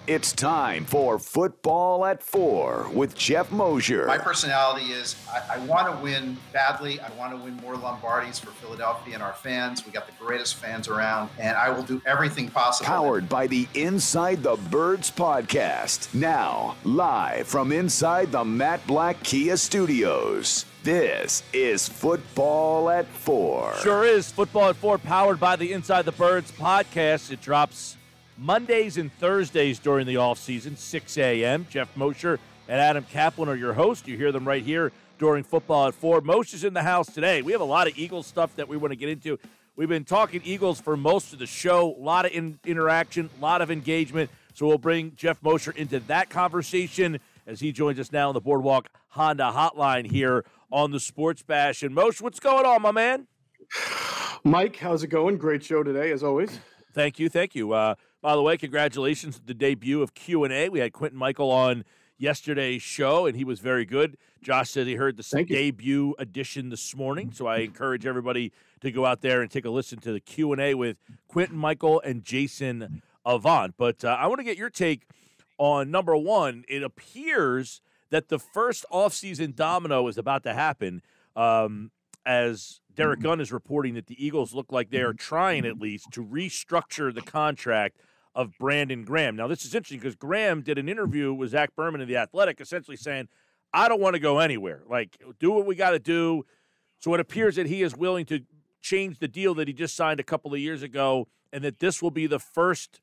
It's time for Football at 4 with Geoff Mosher. My personality is I want to win badly. I want to win more Lombardis for Philadelphia and our fans. We got the greatest fans around, and I will do everything possible. Powered by the Inside the Birds podcast. Now, live from inside the Matt Black Kia Studios. This is Football at 4. Sure is. Football at 4, powered by the Inside the Birds podcast. It drops Mondays and Thursdays during the offseason, 6 a.m. Geoff Mosher and Adam Kaplan are your hosts. You hear them right here during Football at 4. Mosher's in the house today. We have a lot of Eagles stuff that we want to get into. We've been talking Eagles for most of the show, a lot of interaction, a lot of engagement. So we'll bring Geoff Mosher into that conversation as he joins us now on the Boardwalk Honda hotline here on the Sports Bash. And Mosher, what's going on, my man? Mike, how's it going? Great show today, as always. Thank you. By the way, congratulations on the debut of Q&A. We had Quentin Michael on yesterday's show, and he was very good. Josh said he heard the debut edition this morning, so I encourage everybody to go out there and take a listen to the Q&A with Quentin Michael and Jason Avant. But I want to get your take on, number one, it appears that the first offseason domino is about to happen as Derek Gunn is reporting that the Eagles look like they are trying at least to restructure the contract of Brandon Graham. Now, this is interesting because Graham did an interview with Zach Berman of The Athletic essentially saying, I don't want to go anywhere. Like, do what we got to do. So it appears that he is willing to change the deal that he just signed a couple of years ago and that this will be the first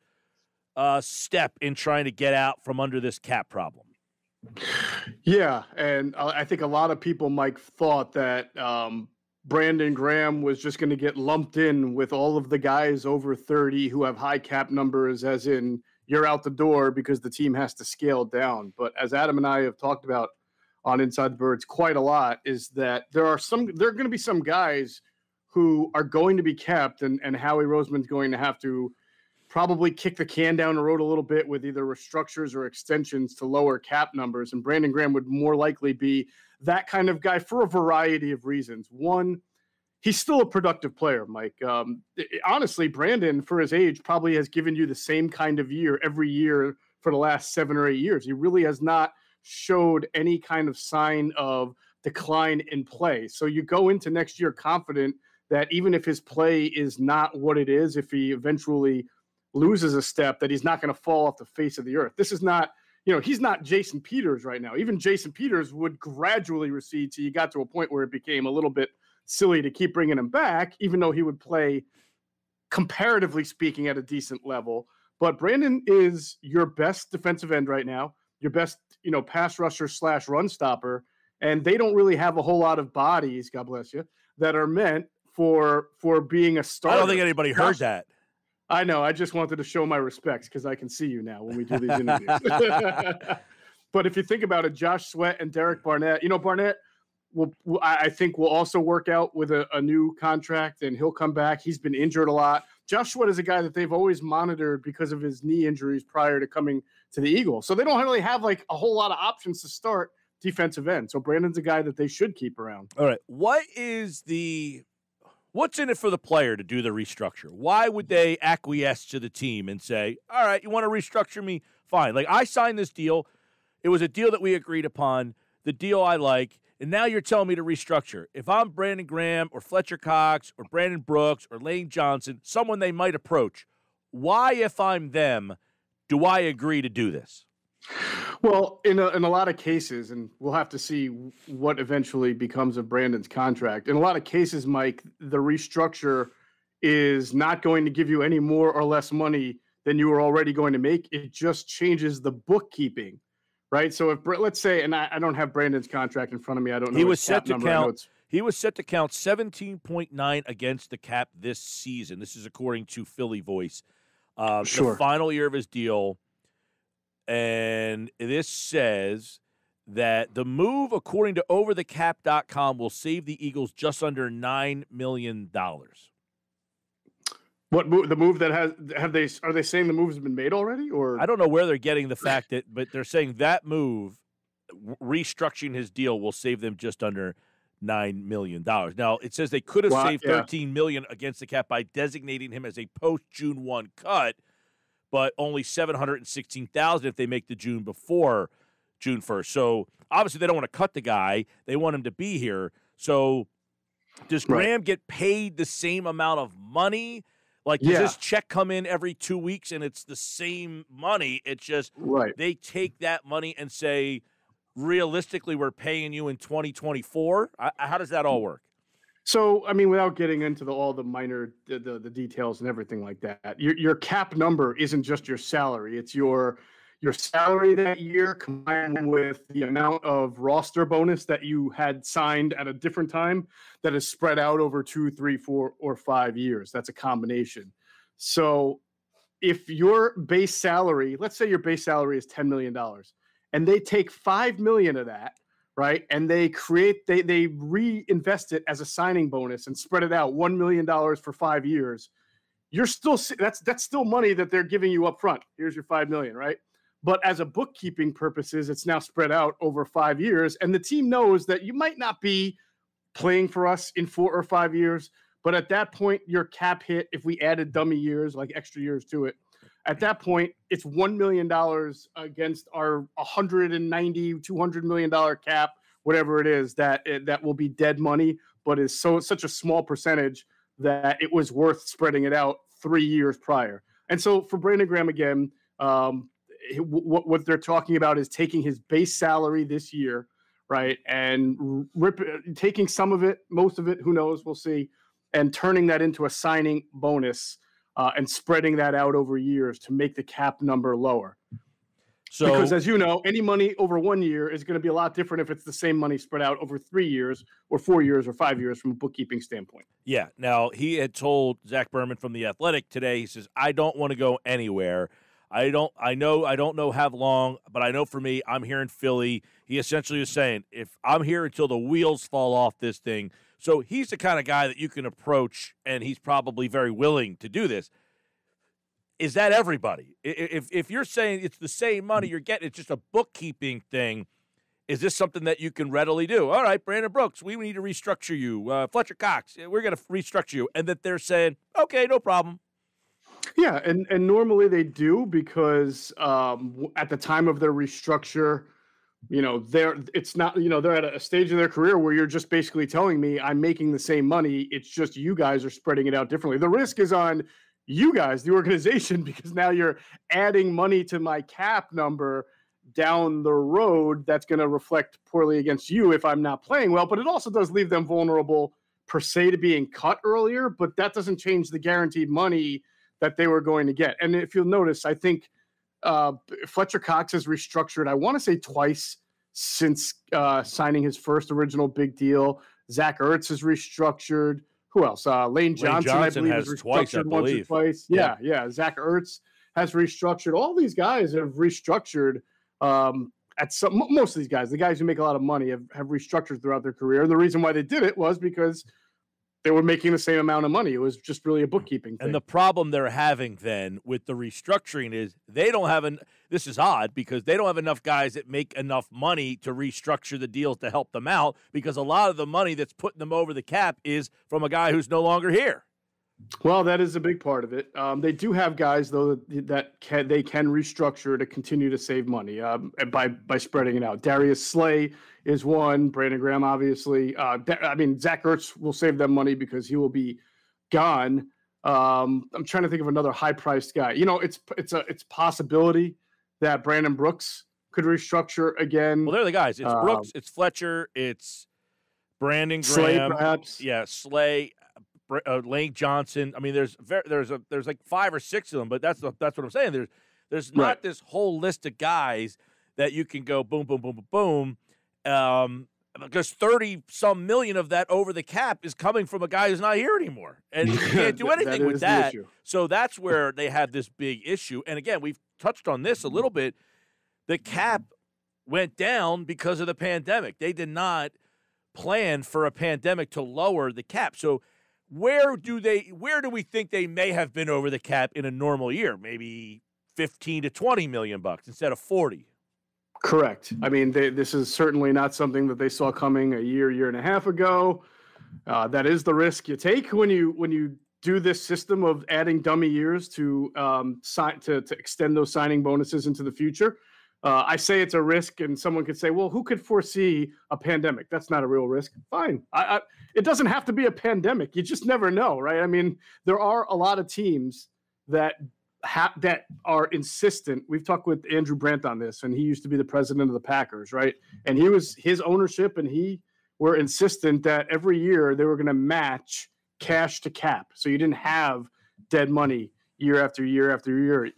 step in trying to get out from under this cap problem. Yeah, and I think a lot of people, Mike, thought that Brandon Graham was just going to get lumped in with all of the guys over 30 who have high cap numbers, as in you're out the door because the team has to scale down. But as Adam and I have talked about on Inside the Birds quite a lot, is that there are going to be some guys who are going to be kept, and Howie Roseman's going to have to probably kick the can down the road a little bit with either restructures or extensions to lower cap numbers. And Brandon Graham would more likely be that kind of guy for a variety of reasons. One, he's still a productive player, Mike. Honestly, Brandon, for his age, probably has given you the same kind of year every year for the last 7 or 8 years. He really has not showed any kind of sign of decline in play. So you go into next year confident that even if his play is not what it is, if he eventually loses a step, that he's not going to fall off the face of the earth. This is not, he's not Jason Peters right now. Even Jason Peters would gradually recede till you got to a point where it became a little bit silly to keep bringing him back, even though he would play, comparatively speaking, at a decent level. But Brandon is your best defensive end right now, your best, pass rusher / run stopper, and they don't really have a whole lot of bodies, God bless you, that are meant for being a starter. I don't think anybody heard that. I know. I just wanted to show my respects because I can see you now when we do these interviews. But if you think about it, Josh Sweat and Derek Barnett, Barnett I think will also work out with a new contract, and he'll come back. He's been injured a lot. Josh Sweat is a guy that they've always monitored because of his knee injuries prior to coming to the Eagles. So they don't really have like a whole lot of options to start defensive end. So Brandon's a guy that they should keep around. All right. What's in it for the player to do the restructure? Why would they acquiesce to the team and say, all right, you want to restructure me? Fine. Like, I signed this deal. It was a deal that we agreed upon, the deal I like, and now you're telling me to restructure. If I'm Brandon Graham or Fletcher Cox or Brandon Brooks or Lane Johnson, someone they might approach, why, if I'm them, do I agree to do this? Well, in a lot of cases, and we'll have to see what eventually becomes of Brandon's contract. In a lot of cases, Mike, the restructure is not going to give you any more or less money than you were already going to make. It just changes the bookkeeping, right? So if, let's say, and I don't have Brandon's contract in front of me. I don't know. He was set to count 17.9 against the cap this season. This is according to Philly Voice. Sure. The final year of his deal. And this says that the move, according to overthecap.com, will save the Eagles just under $9 million. What move? The move that are they saying the move has been made already? Or I don't know where they're getting the fact that, but they're saying that move, restructuring his deal, will save them just under $9 million. Now, it says they could have saved $13 million against the cap by designating him as a post-June 1 cut. but only $716,000 if they make the June before June 1st. So obviously they don't want to cut the guy. They want him to be here. So does Graham get paid the same amount of money? Like, does this check come in every 2 weeks and it's the same money? It's just they take that money and say, realistically, we're paying you in 2024. How does that all work? So, I mean, without getting into all the minor the details and everything like that, your cap number isn't just your salary. It's your salary that year combined with the amount of roster bonus that you had signed at a different time that is spread out over 2, 3, 4, or 5 years. That's a combination. So if your base salary, let's say your base salary is $10 million, and they take $5 million of that, right, and they reinvest it as a signing bonus and spread it out $1 million for 5 years, you're still that's still money that they're giving you up front. Here's your $5 million, right? But as a bookkeeping purposes, it's now spread out over 5 years. And the team knows that you might not be playing for us in 4 or 5 years. But at that point, your cap hit, if we added dummy years, like extra years to it, at that point, it's $1 million against our $190, $200 million cap, whatever it is, that will be dead money, but is such a small percentage that it was worth spreading it out 3 years prior. And so for Brandon Graham, again, what they're talking about is taking his base salary this year, right, and taking some of it, most of it, who knows, we'll see, and turning that into a signing bonus and spreading that out over years to make the cap number lower. So, because as you know, any money over 1 year is going to be a lot different if it's the same money spread out over 3 years or 4 years or 5 years from a bookkeeping standpoint. Yeah. Now, he had told Zach Berman from The Athletic today, he says, I don't want to go anywhere. I don't know how long, but I know for me, I'm here in Philly. He essentially is saying, if I'm here until the wheels fall off this thing. So he's the kind of guy that you can approach, and he's probably very willing to do this. Is that everybody? If you're saying it's the same money you're getting, it's just a bookkeeping thing, is this something that you can readily do? All right, Brandon Brooks, we need to restructure you. Fletcher Cox, we're going to restructure you. And that they're saying, okay, no problem. Yeah, and normally they do because at the time of their restructure, they're at a stage of their career where you're just basically telling me I'm making the same money. It's just you guys are spreading it out differently. The risk is on you guys, the organization, because now you're adding money to my cap number down the road that's going to reflect poorly against you if I'm not playing well. But it also does leave them vulnerable per se to being cut earlier, but that doesn't change the guaranteed money that they were going to get. And if you'll notice, I think Fletcher Cox has restructured, I want to say twice since signing his first original big deal. Zach Ertz has restructured. Who else? Lane Johnson I believe, has restructured twice, once or twice. Yeah. Zach Ertz has restructured. All these guys have restructured most of these guys, the guys who make a lot of money, have restructured throughout their career. And the reason why they did it was because they were making the same amount of money. It was just really a bookkeeping thing. And the problem they're having then with the restructuring is they don't have this is odd because they don't have enough guys that make enough money to restructure the deals to help them out, because a lot of the money that's putting them over the cap is from a guy who's no longer here. Well, that is a big part of it. They do have guys, though, that they can restructure to continue to save money by spreading it out. Darius Slay is one. Brandon Graham, obviously. Zach Ertz will save them money because he will be gone. I'm trying to think of another high-priced guy. It's a possibility that Brandon Brooks could restructure again. Well, they're the guys. It's Brooks, it's Fletcher, it's Brandon Graham, Slay, perhaps. Yeah, Slay. Lane Johnson. I mean, there's like 5 or 6 of them, but that's what I'm saying. There's not this whole list of guys that you can go boom, boom, boom, boom, boom. Because 30-some million of that over the cap is coming from a guy who's not here anymore, and you can't do anything with that. So that's where they have this big issue. And again, we've touched on this a little bit. The cap went down because of the pandemic. They did not plan for a pandemic to lower the cap. So where do we think they may have been over the cap in a normal year? Maybe 15 to 20 million bucks instead of 40. Correct. I mean, this is certainly not something that they saw coming a year and a half ago. That is the risk you take when you do this system of adding dummy years to extend those signing bonuses into the future. I say it's a risk, and someone could say, well, who could foresee a pandemic? That's not a real risk. Fine. It doesn't have to be a pandemic. You just never know, right? I mean, there are a lot of teams that are insistent. We've talked with Andrew Brandt on this, and he used to be the president of the Packers, right? And his ownership, and he were insistent that every year they were going to match cash to cap. So you didn't have dead money year after year after year.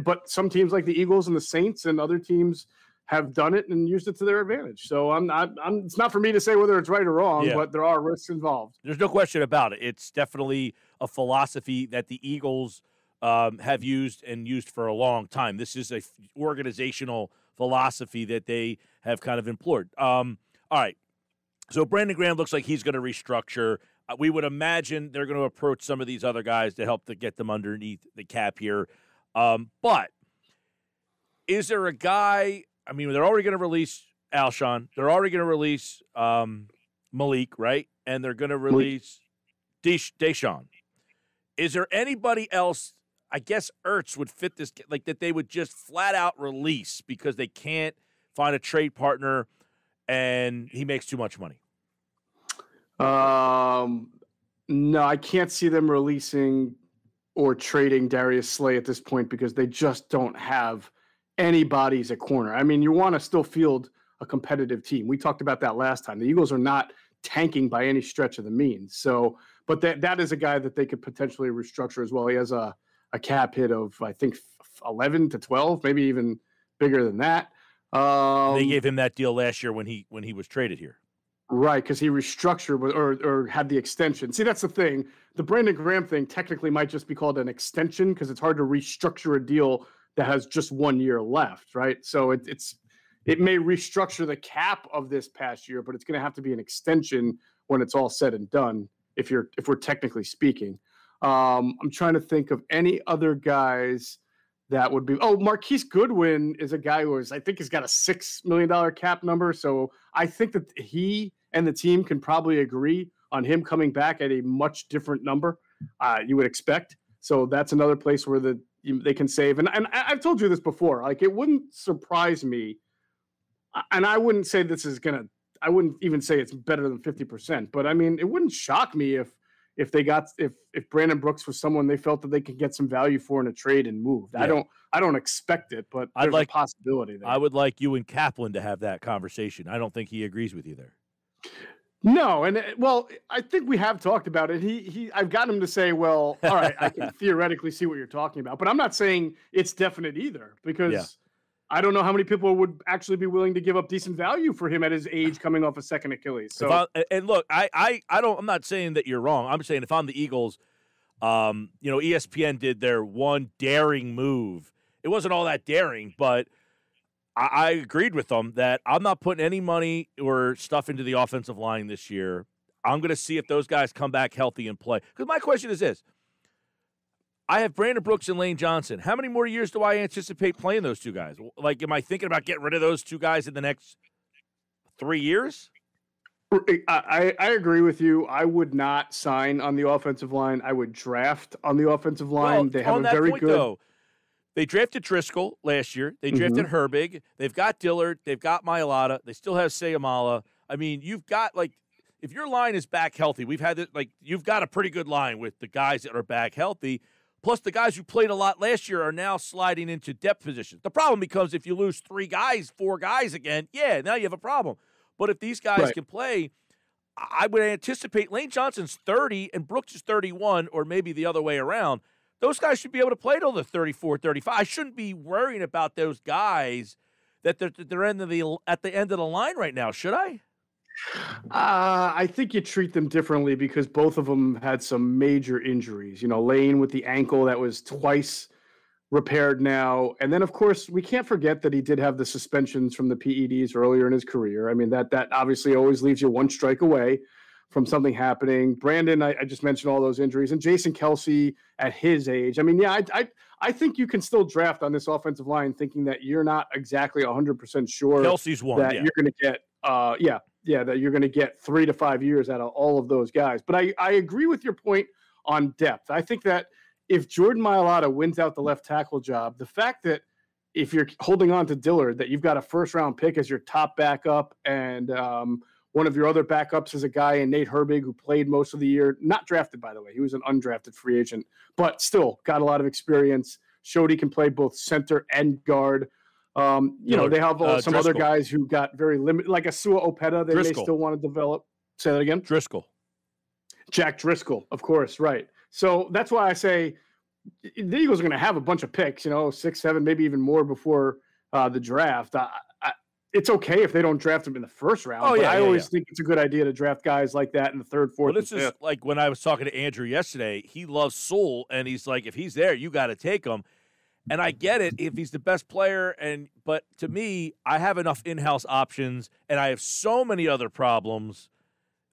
But some teams like the Eagles and the Saints and other teams have done it and used it to their advantage. So it's not for me to say whether it's right or wrong, but there are risks involved. There's no question about it. It's definitely a philosophy that the Eagles have used for a long time. This is a organizational philosophy that they have kind of implored. All right. So Brandon Graham looks like he's going to restructure. We would imagine they're going to approach some of these other guys to help to get them underneath the cap here. But is there a guy – I mean, they're already going to release Alshon. They're already going to release Malik, right? And they're going to release Deshaun. Is there anybody else – I guess Ertz would fit this – like that they would just flat out release because they can't find a trade partner and he makes too much money? No, I can't see them releasing or trading Darius Slay at this point because they just don't have any bodies at corner. I mean, you want to still field a competitive team. We talked about that last time. The Eagles are not tanking by any stretch of the means. So, but that is a guy that they could potentially restructure as well. He has a cap hit of, I think, 11 to 12, maybe even bigger than that. They gave him that deal last year when he was traded here. Right, because he restructured or had the extension. See, that's the thing. The Brandon Graham thing technically might just be called an extension because it's hard to restructure a deal that has just 1 year left, right? So it may restructure the cap of this past year, but it's going to have to be an extension when it's all said and done. If we're technically speaking, I'm trying to think of any other guys that would be. Oh, Marquise Goodwin is a guy who I think he's got a $6 million cap number. So I think that he and the team can probably agree on him coming back at a much different number. You would expect. So that's another place where they can save. And I've told you this before. Like, it wouldn't surprise me, and I wouldn't say this is gonna. I wouldn't even say it's better than 50%. But I mean, it wouldn't shock me if Brandon Brooks was someone they felt that they could get some value for in a trade and move. Yeah. I don't expect it, but there's a possibility there. I would like you and Kaplan to have that conversation. I don't think he agrees with you there. No, and I think we have talked about it. I've gotten him to say, well, all right, I can theoretically see what you're talking about, but I'm not saying it's definite either because I don't know how many people would actually be willing to give up decent value for him at his age, coming off a second Achilles. So, and look, I'm not saying that you're wrong. I'm saying if I'm the Eagles, ESPN did their one daring move. It wasn't all that daring, but I agreed with them that I'm not putting any money or stuff into the offensive line this year. I'm going to see if those guys come back healthy and play. Because my question is this. I have Brandon Brooks and Lane Johnson. How many more years do I anticipate playing those two guys? Like, am I thinking about getting rid of those two guys in the next 3 years? I agree with you. I would not sign on the offensive line. I would draft on the offensive line. Well, they have a very good. Though, they drafted Driscoll last year. They drafted Herbig. They've got Dillard. They've got Mailata. They still have Sayamala. I mean, you've got, like, if your line is back healthy, we've had it, like, you've got a pretty good line with the guys that are back healthy. Plus, the guys who played a lot last year are now sliding into depth positions. The problem becomes if you lose 4 guys again, now you have a problem. But if these guys can play, I would anticipate Lane Johnson's 30 and Brooks is 31, or maybe the other way around. Those guys should be able to play till they're 34, 35. I shouldn't be worrying about those guys that they're at the end of the line right now, should I? I think you treat them differently because both of them had some major injuries. Lane with the ankle that was twice repaired now. And then, of course, we can't forget that he did have the suspensions from the PEDs earlier in his career. I mean, that obviously always leaves you one strike away from something happening. Brandon, I just mentioned all those injuries. And Jason Kelce at his age. I mean, I think you can still draft on this offensive line thinking that you're not exactly 100% sure Kelce's one, that you're going to get that you're going to get 3 to 5 years out of all of those guys. But I agree with your point on depth. I think that if Jordan Mailata wins out the left tackle job, the fact that if you're holding on to Dillard, that you've got a first-round pick as your top backup, and one of your other backups is a guy in Nate Herbig who played most of the year, not drafted, by the way. He was an undrafted free agent, but still got a lot of experience, showed he can play both center and guard. They have some other guys who got very limited, like a Sua Opeta they may still want to develop. Say that again? Jack Driscoll, of course, right. So that's why I say the Eagles are going to have a bunch of picks, 6, 7, maybe even more before the draft. It's okay if they don't draft them in the first round. I always think it's a good idea to draft guys like that in the third, fourth, and fifth. This is like when I was talking to Andrew yesterday. He loves Sewell, and he's like, if he's there, you got to take him. And I get it if he's the best player, but to me, I have enough in-house options, and I have so many other problems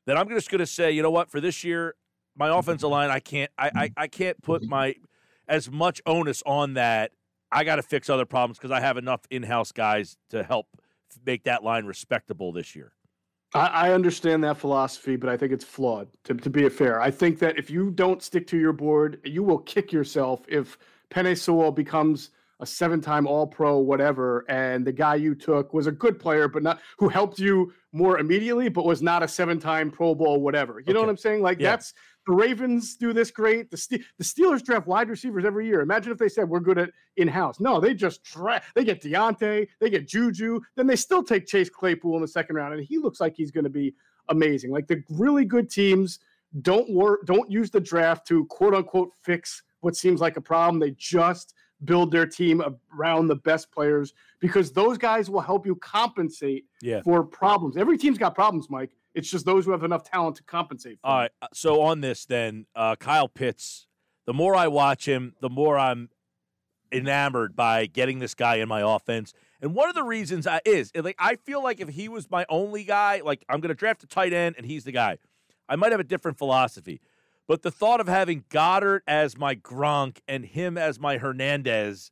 that I'm just going to say, you know what, for this year, my offensive line, I can't put as much onus on that. I got to fix other problems because I have enough in-house guys to help make that line respectable this year. I understand that philosophy, but I think it's flawed, to be fair. I think that if you don't stick to your board, you will kick yourself if Penei Sewell becomes a 7-time All-Pro, whatever, and the guy you took was a good player, but not who helped you more immediately, but was not a 7-time Pro Bowl, whatever. You know what I'm saying? That's the Ravens do this great. The Steelers draft wide receivers every year. Imagine if they said we're good at in-house. No, they just they get Deontay, they get Juju, then they still take Chase Claypool in the second round, and he looks like he's going to be amazing. Like the really good teams don't use the draft to quote unquote fix what seems like a problem. They just build their team around the best players because those guys will help you compensate for problems. Every team's got problems, Mike. It's just those who have enough talent to compensate for All right, so on this then, Kyle Pitts, the more I watch him, the more I'm enamored by getting this guy in my offense. And one of the reasons I feel like if he was my only guy, like I'm going to draft a tight end and he's the guy, I might have a different philosophy. But the thought of having Goddard as my Gronk and him as my Hernandez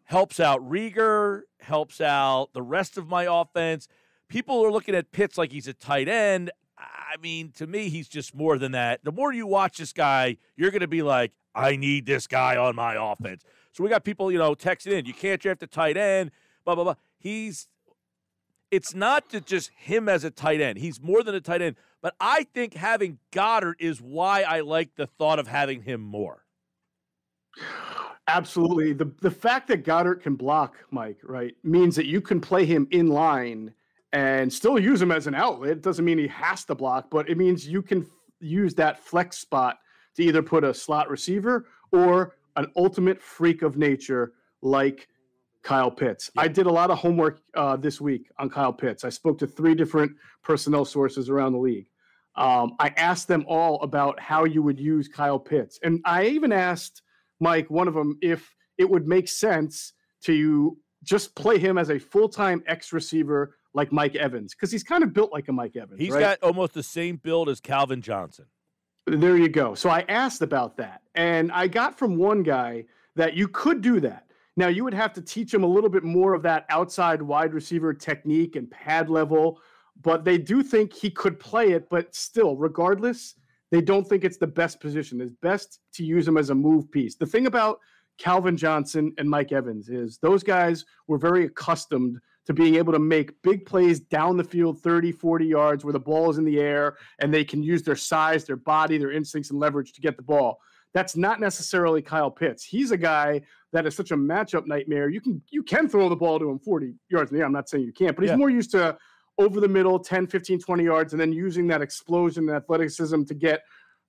helps out Rieger, helps out the rest of my offense. People are looking at Pitts like he's a tight end. I mean, to me, he's just more than that. The more you watch this guy, you're going to be like, I need this guy on my offense. So we got people, texting in. You can't draft a tight end, blah, blah, blah. It's not just him as a tight end. He's more than a tight end. But I think having Goddard is why I like the thought of having him more. Absolutely. The fact that Goddard can block, Mike, right, means that you can play him in line and still use him as an outlet. It doesn't mean he has to block, but it means you can use that flex spot to either put a slot receiver or an ultimate freak of nature like Kyle Pitts. I did a lot of homework this week on Kyle Pitts. I spoke to 3 different personnel sources around the league. I asked them all about how you would use Kyle Pitts. And I even asked Mike, one of them, if it would make sense to just play him as a full-time X receiver like Mike Evans, because he's kind of built like a Mike Evans. He's got almost the same build as Calvin Johnson. There you go. So I asked about that, and I got from one guy that you could do that. Now, you would have to teach him a little bit more of that outside wide receiver technique and pad level, but they do think he could play it, but still, regardless, they don't think it's the best position. It's best to use him as a move piece. The thing about Calvin Johnson and Mike Evans is those guys were very accustomed to being able to make big plays down the field, 30, 40 yards where the ball is in the air and they can use their size, their body, their instincts and leverage to get the ball. That's not necessarily Kyle Pitts. He's a guy that is such a matchup nightmare. You can throw the ball to him 40 yards in the air. I'm not saying you can't, but he's more used to over the middle, 10, 15, 20 yards, and then using that explosion and athleticism to get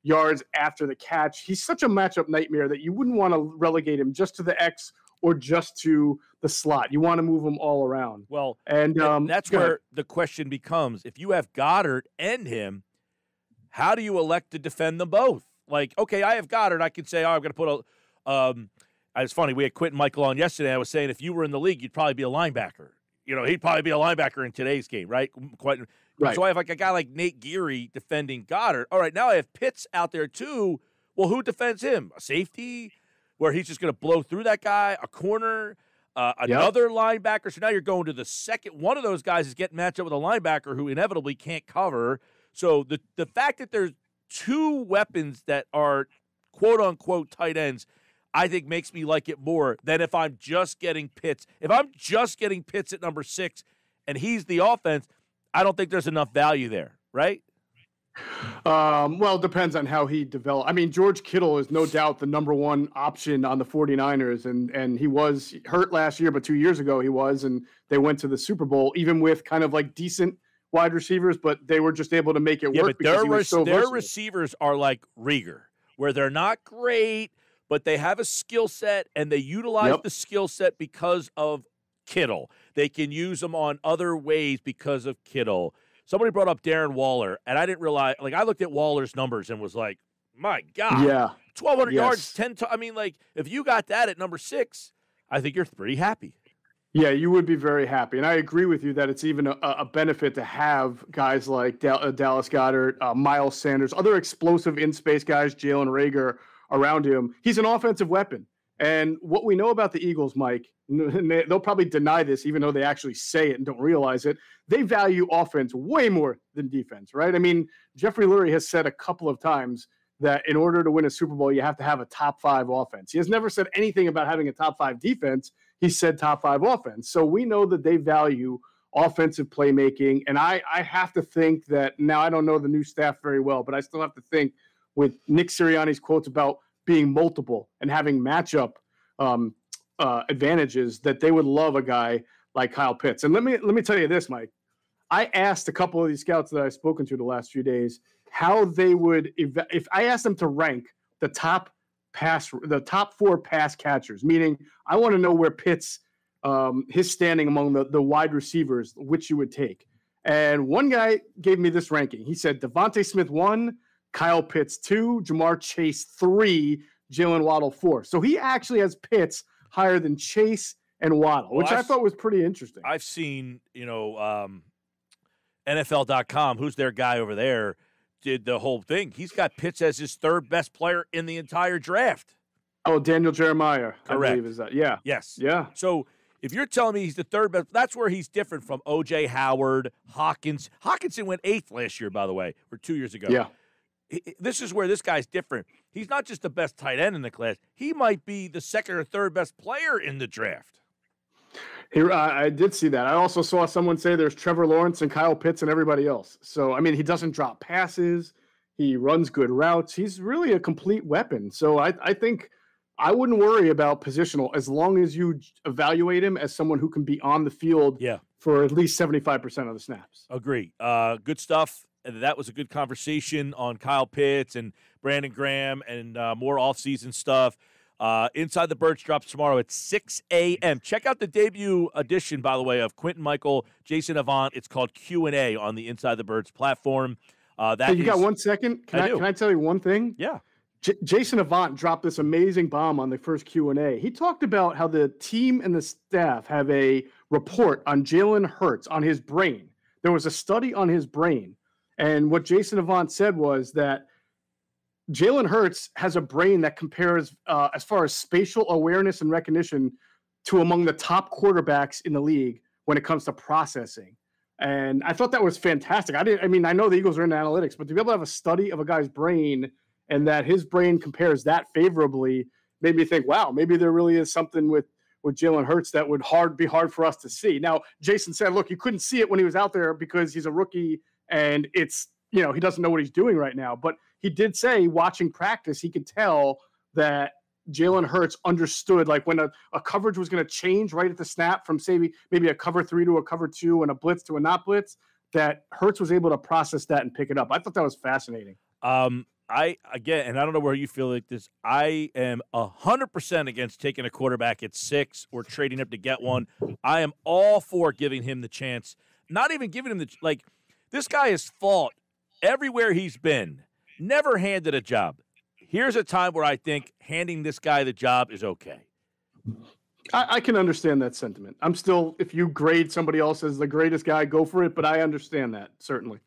yards after the catch. He's such a matchup nightmare that you wouldn't want to relegate him just to the X or just to the slot. You want to move him all around. Well, and that's where the question becomes, if you have Goddard and him, how do you elect to defend them both? Like, okay, I have Goddard. I can say, I'm going to put a it's funny. We had Quentin Michael on yesterday. I was saying if you were in the league, you'd probably be a linebacker. He'd probably be a linebacker in today's game, right? Right. So I have like a guy like Nate Geary defending Goddard. All right, now I have Pitts out there too. Well, who defends him? A safety, where he's just going to blow through that guy, a corner, another linebacker. So now you're going to the second. One of those guys is getting matched up with a linebacker who inevitably can't cover. So the fact that there's two weapons that are quote-unquote tight ends, I think makes me like it more than if I'm just getting Pitts. If I'm just getting Pitts at number 6 and he's the offense, I don't think there's enough value there, right? Well, it depends on how he develops. I mean, George Kittle is no doubt the number one option on the 49ers, and he was hurt last year, but 2 years ago he was, and they went to the Super Bowl, even with kind of like decent wide receivers, but they were just able to make it work because he was so their versatile. receivers are like Rieger, where they're not great, but they have a skill set, and they utilize the skill set because of Kittle. They can use them on other ways because of Kittle. Somebody brought up Darren Waller, and I didn't realize, like, I looked at Waller's numbers and was like, my God. Yeah. 1,200 yards, 10 I mean, like, if you got that at number 6, I think you're pretty happy. Yeah, you would be very happy. And I agree with you that it's even a benefit to have guys like Dallas Goedert, Miles Sanders, other explosive in-space guys, Jalen Reagor around him. He's an offensive weapon. And what we know about the Eagles, Mike, and they'll probably deny this even though they actually say it and don't realize it, they value offense way more than defense, right? I mean, Jeffrey Lurie has said a couple of times that in order to win a Super Bowl, you have to have a top 5 offense. He has never said anything about having a top 5 defense. He said top 5 offense. So we know that they value offensive playmaking. And I have to think that, now I don't know the new staff very well, but I still have to think with Nick Sirianni's quotes about being multiple and having matchup advantages, that they would love a guy like Kyle Pitts. And let me tell you this, Mike. I asked a couple of these scouts that I've spoken to the last few days how they would, if I asked them to rank the top 4 pass catchers, meaning I want to know where Pitts, his standing among the wide receivers, which you would take. And one guy gave me this ranking. He said Devontae Smith 1, Kyle Pitts 2, Jamar Chase 3, Jalen Waddle 4. So he actually has Pitts higher than Chase and Waddle, which I thought was pretty interesting. I've seen, NFL.com, who's their guy over there, did the whole thing. He's got Pitts as his 3rd best player in the entire draft. Oh, Daniel Jeremiah, correct. I believe is that. Yeah. Yes. Yeah. So if you're telling me he's the 3rd best, that's where he's different from O.J. Howard, Hawkins. Hawkinson went 8th last year, by the way, or 2 years ago. Yeah. This is where this guy's different. He's not just the best tight end in the class. He might be the 2nd or 3rd best player in the draft. Here, I did see that. I also saw someone say there's Trevor Lawrence and Kyle Pitts and everybody else. So, I mean, he doesn't drop passes. He runs good routes. He's really a complete weapon. So I think I wouldn't worry about positional as long as you evaluate him as someone who can be on the field for at least 75% of the snaps. Agree. Good stuff. That was a good conversation on Kyle Pitts and Brandon Graham and more offseason stuff. Inside the Birds drops tomorrow at 6 a.m. Check out the debut edition, by the way, of Quentin Michael, Jason Avant. It's called Q&A on the Inside the Birds platform. Hey, you got 1 second? Can I tell you one thing? Yeah. Jason Avant dropped this amazing bomb on the first Q&A. He talked about how the team and the staff have a report on Jalen Hurts, on his brain. There was a study on his brain. And what Jason Avant said was that Jalen Hurts has a brain that compares, as far as spatial awareness and recognition, to among the top quarterbacks in the league when it comes to processing. And I thought that was fantastic. I know the Eagles are in analytics, but to be able to have a study of a guy's brain and that his brain compares that favorably made me think, wow, maybe there really is something with Jalen Hurts that would be hard for us to see. Now, Jason said, look, you couldn't see it when he was out there because he's a rookie and it's, he doesn't know what he's doing right now. But he did say, watching practice, he could tell that Jalen Hurts understood, like when a coverage was going to change right at the snap from, say, maybe a cover 3 to a cover 2 and a blitz to a not blitz, that Hurts was able to process that and pick it up. I thought that was fascinating. And I don't know where you feel like this. I am 100% against taking a quarterback at 6 or trading up to get one. I am all for giving him the chance, not even giving him this guy has fought everywhere he's been, never handed a job. Here's a time where I think handing this guy the job is okay. I can understand that sentiment. I'm still, if you grade somebody else as the greatest guy, go for it, but I understand that, certainly.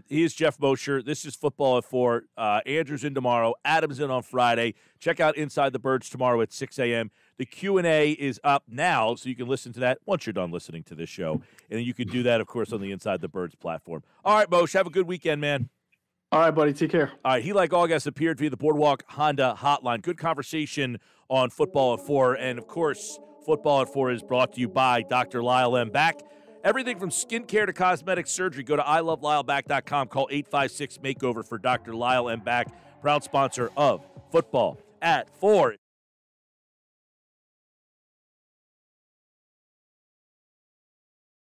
He is Geoff Mosher. This is Football at 4. Andrew's in tomorrow. Adam's in on Friday. Check out Inside the Birds tomorrow at 6 a.m. The Q&A is up now, so you can listen to that once you're done listening to this show. And you can do that, of course, on the Inside the Birds platform. All right, Moshe, have a good weekend, man. All right, buddy. Take care. All right. He, like all guests, appeared via the Boardwalk Honda hotline. Good conversation on Football at 4. And, of course, Football at 4 is brought to you by Dr. Lyle M. Back. Everything from skincare to cosmetic surgery. Go to ilovelyle.back.com. Call 856-MAKEOVER for Dr. Lyle M. Back, proud sponsor of Football at 4.